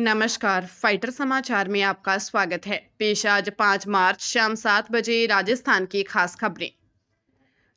नमस्कार, फाइटर समाचार में आपका स्वागत है। पेश आज 5 मार्च शाम 7 बजे राजस्थान की खास खबरें।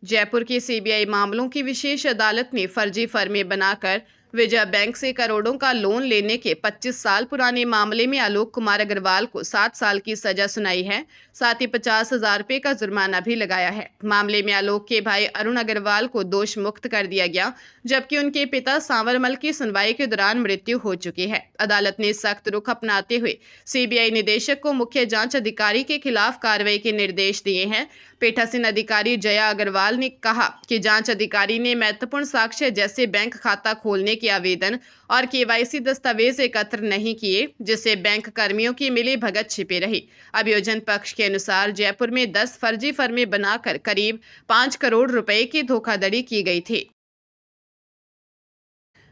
जयपुर की सीबीआई मामलों की विशेष अदालत ने फर्जी फर्में बनाकर विजया बैंक से करोड़ों का लोन लेने के 25 साल पुराने मामले में आलोक कुमार अग्रवाल को 7 साल की सजा सुनाई है। साथ ही 50,000 रुपए का जुर्माना भी लगाया है। मामले में आलोक के भाई अरुण अग्रवाल को दोष मुक्त कर दिया गया, जबकि उनके पिता सांवरमल की सुनवाई के दौरान मृत्यु हो चुकी है। अदालत ने सख्त रुख अपनाते हुए सीबीआई निदेशक को मुख्य जांच अधिकारी के खिलाफ कार्रवाई के निर्देश दिए हैं। पीठासीन अधिकारी जया अग्रवाल ने कहा कि जांच अधिकारी ने महत्वपूर्ण साक्ष्य जैसे बैंक खाता खोलने के आवेदन और केवाईसी दस्तावेज एकत्र नहीं किए, जिससे बैंक कर्मियों की मिली भगत छिपी रही। अभियोजन पक्ष के अनुसार जयपुर में 10 फर्जी फर्में बनाकर करीब 5 करोड़ रुपए की धोखाधड़ी की गई थी।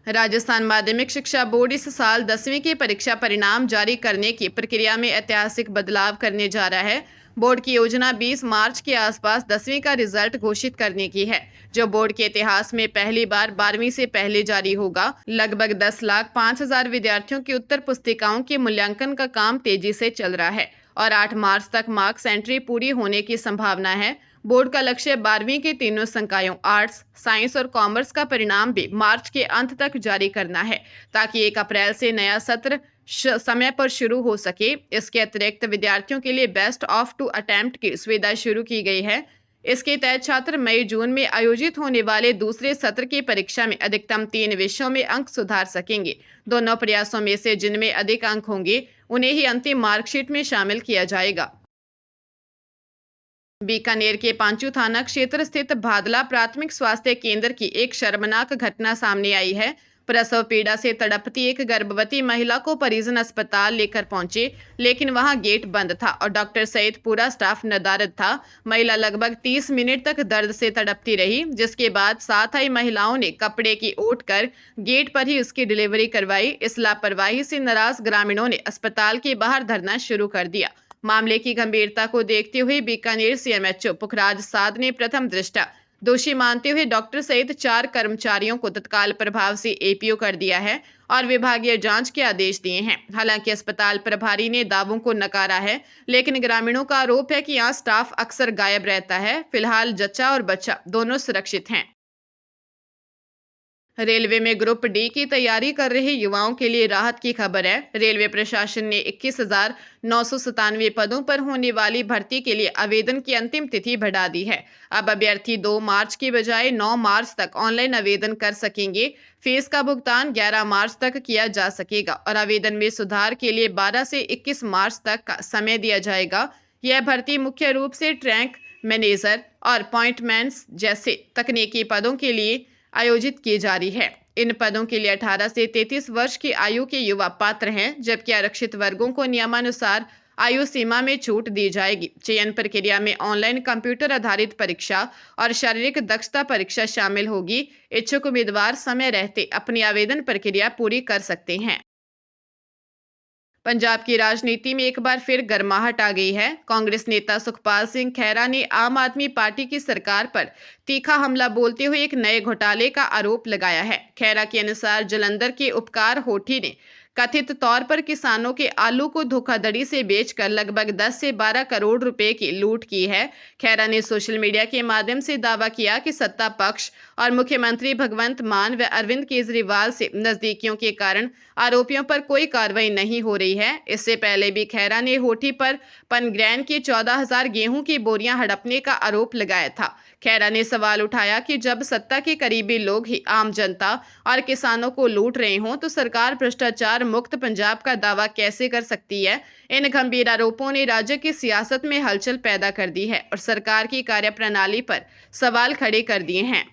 राजस्थान माध्यमिक शिक्षा बोर्ड इस साल 10वीं की परीक्षा परिणाम जारी करने की प्रक्रिया में ऐतिहासिक बदलाव करने जा रहा है। बोर्ड की योजना 20 मार्च के आसपास 10वीं का रिजल्ट घोषित करने की है, जो बोर्ड के इतिहास में पहली बार 12वीं से पहले जारी होगा। लगभग 10,05,000 विद्यार्थियों की उत्तर पुस्तिकाओं के मूल्यांकन का काम तेजी से चल रहा है और 8 मार्च तक मार्क्स एंट्री पूरी होने की संभावना है। बोर्ड का लक्ष्य 12वीं के तीनों संकायों आर्ट्स, साइंस और कॉमर्स का परिणाम भी मार्च के अंत तक जारी करना है, ताकि 1 अप्रैल से नया सत्र समय पर शुरू हो सके। इसके अतिरिक्त विद्यार्थियों के लिए बेस्ट ऑफ 2 अटेम्प्ट की सुविधा शुरू की गई है। इसके तहत छात्र मई जून में आयोजित होने वाले दूसरे सत्र की परीक्षा में अधिकतम 3 विषयों में अंक सुधार सकेंगे। दोनों प्रयासों में से जिनमें अधिक अंक होंगे उन्हें ही अंतिम मार्कशीट में शामिल किया जाएगा। बीकानेर के पांचू थाना क्षेत्र स्थित भादला प्राथमिक स्वास्थ्य केंद्र की एक शर्मनाक घटना सामने आई है। प्रसव पीड़ा से तड़पती एक गर्भवती महिला को परिजन अस्पताल लेकर पहुंचे, लेकिन वहां गेट बंद था और डॉक्टर सहित पूरा स्टाफ नदारद था। महिला लगभग 30 मिनट तक दर्द से तड़पती रही, जिसके बाद साथ आई महिलाओं ने कपड़े की ओट कर गेट पर ही उसकी डिलीवरी करवाई। इस लापरवाही से नाराज ग्रामीणों ने अस्पताल के बाहर धरना शुरू कर दिया। मामले की गंभीरता को देखते हुए बीकानेर सीएमएचओ पुखराज साध ने प्रथम दृष्टया दोषी मानते हुए डॉक्टर सहित 4 कर्मचारियों को तत्काल प्रभाव से एपीओ कर दिया है और विभागीय जांच के आदेश दिए हैं। हालांकि अस्पताल प्रभारी ने दावों को नकारा है, लेकिन ग्रामीणों का आरोप है कि यहाँ स्टाफ अक्सर गायब रहता है। फिलहाल जच्चा और बच्चा दोनों सुरक्षित हैं। रेलवे में ग्रुप डी की तैयारी कर रहे युवाओं के लिए राहत की खबर है। रेलवे प्रशासन ने 21,997 पदों पर होने वाली भर्ती के लिए आवेदन की अंतिम तिथि बढ़ा दी है। अब अभ्यर्थी 2 मार्च की बजाय 9 मार्च तक ऑनलाइन आवेदन कर सकेंगे। फीस का भुगतान 11 मार्च तक किया जा सकेगा और आवेदन में सुधार के लिए 12 से 21 मार्च तक का समय दिया जाएगा। यह भर्ती मुख्य रूप से ट्रैक मैनेजर और पॉइंटमैन्स जैसे तकनीकी पदों के लिए आयोजित की जा रही है। इन पदों के लिए 18 से 33 वर्ष की आयु के युवा पात्र हैं, जबकि आरक्षित वर्गों को नियमानुसार आयु सीमा में छूट दी जाएगी। चयन प्रक्रिया में ऑनलाइन कंप्यूटर आधारित परीक्षा और शारीरिक दक्षता परीक्षा शामिल होगी। इच्छुक उम्मीदवार समय रहते अपनी आवेदन प्रक्रिया पूरी कर सकते हैं। पंजाब की राजनीति में एक बार फिर गर्माहट आ गई है। कांग्रेस नेता सुखपाल सिंह खैरा ने आम आदमी पार्टी की सरकार पर तीखा हमला बोलते हुए एक नए घोटाले का आरोप लगाया है। खैरा के अनुसार जालंधर के उपकार होठी ने कथित तौर पर किसानों के आलू को धोखाधड़ी से बेचकर लगभग 10 से 12 करोड़ रुपए की लूट की है। खैरा ने सोशल मीडिया के माध्यम से दावा किया कि सत्ता पक्ष और मुख्यमंत्री भगवंत मान व अरविंद केजरीवाल से नजदीकियों के कारण आरोपियों पर कोई कार्रवाई नहीं हो रही है। इससे पहले भी खैरा ने होठी पर पनग्रैन की 14,000 गेहूं की बोरियां हड़पने का आरोप लगाया था। खैरा ने सवाल उठाया कि जब सत्ता के करीबी लोग ही आम जनता और किसानों को लूट रहे हों, तो सरकार भ्रष्टाचार मुक्त पंजाब का दावा कैसे कर सकती है। इन गंभीर आरोपों ने राज्य की सियासत में हलचल पैदा कर दी है और सरकार की कार्यप्रणाली पर सवाल खड़े कर दिए हैं।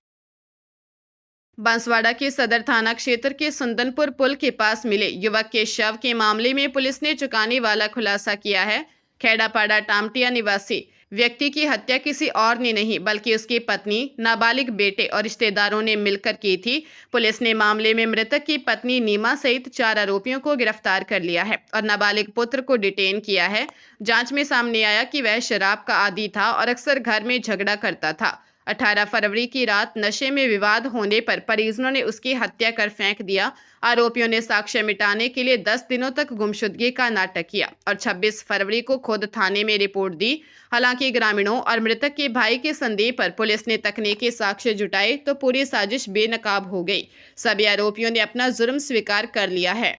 बांसवाड़ा के सदर थाना क्षेत्र के सुंदनपुर पुल के पास मिले युवक के शव के मामले में पुलिस ने चौंकाने वाला खुलासा किया है। खेड़ापाड़ा टामटिया निवासी व्यक्ति की हत्या किसी और ने नहीं बल्कि उसकी पत्नी, नाबालिग बेटे और रिश्तेदारों ने मिलकर की थी। पुलिस ने मामले में मृतक की पत्नी नीमा सहित 4 आरोपियों को गिरफ्तार कर लिया है और नाबालिग पुत्र को डिटेन किया है। जांच में सामने आया कि वह शराब का आदी था और अक्सर घर में झगड़ा करता था। 18 फरवरी की रात नशे में विवाद होने पर परिजनों ने उसकी हत्या कर फेंक दिया। आरोपियों ने साक्ष्य मिटाने के लिए 10 दिनों तक गुमशुदगी का नाटक किया और 26 फरवरी को खुद थाने में रिपोर्ट दी। हालांकि ग्रामीणों और मृतक के भाई के संदेह पर पुलिस ने तकनीकी साक्ष्य जुटाए तो पूरी साजिश बेनकाब हो गई। सभी आरोपियों ने अपना जुर्म स्वीकार कर लिया है।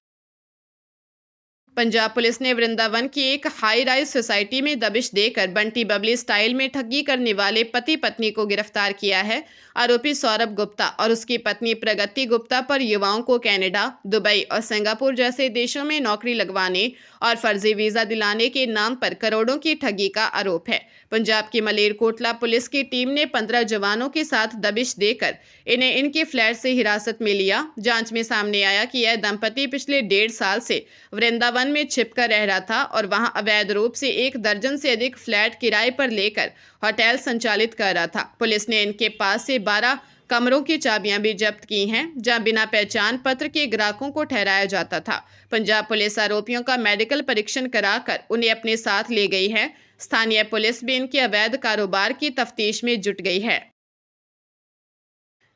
पंजाब पुलिस ने वृंदावन की एक हाई राइज सोसाइटी में दबिश देकर बंटी बबली स्टाइल में ठगी करने वाले पति पत्नी को गिरफ्तार किया है। आरोपी सौरभ गुप्ता और उसकी पत्नी प्रगति गुप्ता पर युवाओं को कनाडा, दुबई और सिंगापुर जैसे देशों में नौकरी लगवाने और फर्जी वीजा दिलाने के नाम पर करोड़ों की ठगी का आरोप है। पंजाब की मलेरकोटला पुलिस की टीम ने 15 जवानों के साथ दबिश देकर इन्हें इनके फ्लैट से हिरासत में लिया। जांच में सामने आया कि यह दंपति पिछले 1.5 साल से वृंदावन में छिपकर रह रहा था और वहां अवैध रूप से 1 दर्जन से अधिक फ्लैट किराए पर लेकर होटल संचालित कर रहा था। पुलिस ने इनके पास से 12 कमरों की चाबियां भी जब्त की हैं, जहां बिना पहचान पत्र के ग्राहकों को ठहराया जाता था। पंजाब पुलिस आरोपियों का मेडिकल परीक्षण कराकर उन्हें अपने साथ ले गई है। स्थानीय पुलिस भी इनके अवैध कारोबार की तफ्तीश में जुट गई है।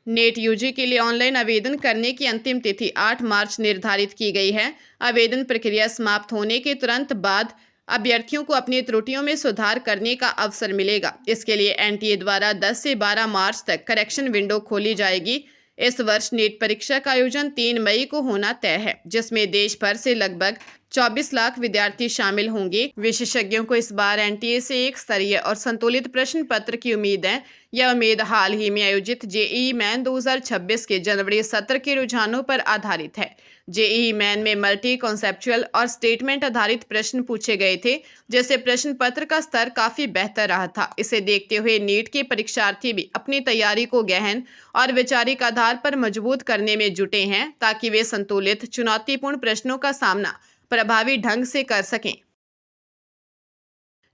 नेट यूजी के लिए ऑनलाइन आवेदन करने की अंतिम तिथि 8 मार्च निर्धारित की गई है। आवेदन प्रक्रिया समाप्त होने के तुरंत बाद अभ्यर्थियों को अपनी त्रुटियों में सुधार करने का अवसर मिलेगा। इसके लिए एनटीए द्वारा 10 से 12 मार्च तक करेक्शन विंडो खोली जाएगी। इस वर्ष नीट परीक्षा का आयोजन 3 मई को होना तय है, जिसमें देश भर से लगभग 24 लाख विद्यार्थी शामिल होंगे। विशेषज्ञों को इस बार एनटीए से एक स्तरीय और संतुलित प्रश्न पत्र की उम्मीद है। यह उम्मीद हाल ही में आयोजित जेईई मेन 2026 के जनवरी सत्र के रुझानों पर आधारित है। जेईई मेन में मल्टी कॉन्सेप्चुअल और स्टेटमेंट आधारित प्रश्न पूछे गए थे, जैसे प्रश्न पत्र का स्तर काफी बेहतर रहा था। इसे देखते हुए नीट के परीक्षार्थी भी अपनी तैयारी को गहन और वैचारिक आधार पर मजबूत करने में जुटे हैं, ताकि वे संतुलित चुनौतीपूर्ण प्रश्नों का सामना प्रभावी ढंग से कर सकें।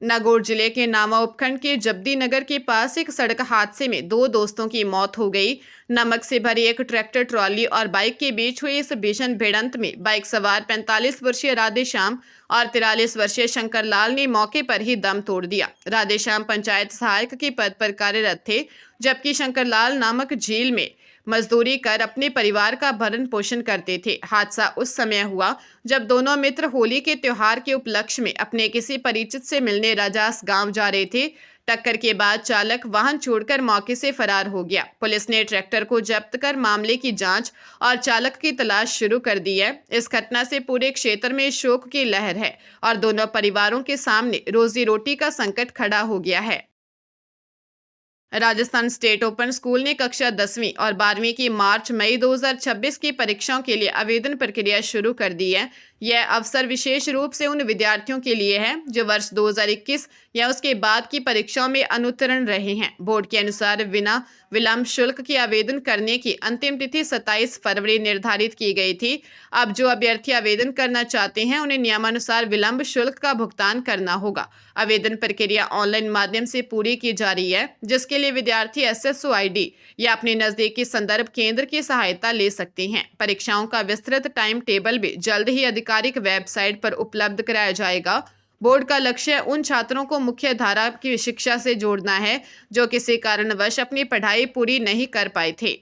नागौर जिले के नामा उपखंड के जब्दी नगर के पास एक सड़क हादसे में 2 दोस्तों की मौत हो गई। नमक से भरी एक ट्रैक्टर ट्रॉली और बाइक के बीच हुई इस भीषण भिड़ंत में बाइक सवार 45 वर्षीय राधेश्याम और 43 वर्षीय शंकरलाल ने मौके पर ही दम तोड़ दिया। राधेश्याम पंचायत सहायक के पद पर कार्यरत थे, जबकि शंकरलाल नामक झील में मजदूरी कर अपने परिवार का भरण पोषण करते थे। हादसा उस समय हुआ जब दोनों मित्र होली के त्योहार के उपलक्ष्य में अपने किसी परिचित से मिलने राजास गांव जा रहे थे। टक्कर के बाद चालक वाहन छोड़कर मौके से फरार हो गया। पुलिस ने ट्रैक्टर को जब्त कर मामले की जांच और चालक की तलाश शुरू कर दी है। इस घटना से पूरे क्षेत्र में शोक की लहर है और दोनों परिवारों के सामने रोजी रोटी का संकट खड़ा हो गया है। राजस्थान स्टेट ओपन स्कूल ने कक्षा 10वीं और 12वीं की मार्च मई 2026 की परीक्षाओं के लिए आवेदन प्रक्रिया शुरू कर दी है। यह अवसर विशेष रूप से उन विद्यार्थियों के लिए है जो वर्ष 2021 या उसके बाद की परीक्षाओं में अनुत्तीर्ण रहे हैं। बोर्ड के अनुसार बिना विलंब शुल्क की आवेदन करने की अंतिम तिथि 27 फरवरी निर्धारित की गई थी। अब जो अभ्यर्थी आवेदन करना चाहते हैं उन्हें नियमानुसार विलंब शुल्क का भुगतान करना होगा। आवेदन प्रक्रिया ऑनलाइन माध्यम से पूरी की जा रही है, जिसके लिए विद्यार्थी SSO ID या अपने नजदीकी संदर्भ केंद्र की सहायता ले सकते हैं। परीक्षाओं का विस्तृत टाइम टेबल भी जल्द ही आधिकारिक वेबसाइट पर उपलब्ध कराया जाएगा। बोर्ड का लक्ष्य उन छात्रों को मुख्य धारा की शिक्षा से जोड़ना है जो किसी कारणवश अपनी पढ़ाई पूरी नहीं कर पाए थे।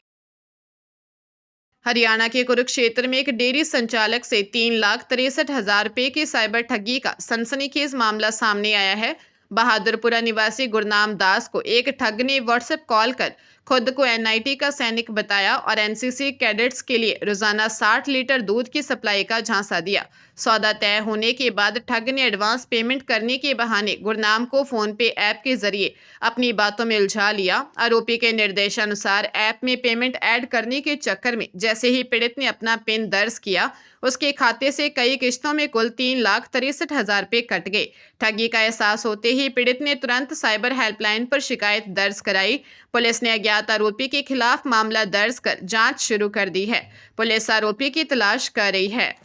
हरियाणा के कुरुक्षेत्र में एक डेयरी संचालक से 3,63,000 रुपए की साइबर ठगी का सनसनीखेज मामला सामने आया है। बहादुरपुरा निवासी गुरनाम दास को एक ठग ने व्हाट्सएप कॉल कर खुद को NIT का सैनिक बताया और NCC कैडेट्स के लिए रोजाना 60 लीटर दूध की सप्लाई का झांसा दिया। सौदा तय होने के बाद ठग ने एडवांस पेमेंट करने के बहाने गुरनाम को फोन पे ऐप के जरिए अपनी बातों में उलझा लिया। आरोपी के निर्देशानुसार ऐप में पेमेंट ऐड करने के चक्कर में जैसे ही पीड़ित ने अपना पिन दर्ज किया, उसके खाते से कई किश्तों में कुल 3,63,000 रुपए कट गए। ठगी का एहसास होते ही पीड़ित ने तुरंत साइबर हेल्पलाइन पर शिकायत दर्ज कराई। पुलिस ने अज्ञात आरोपी के खिलाफ मामला दर्ज कर जांच शुरू कर दी है। पुलिस आरोपी की तलाश कर रही है।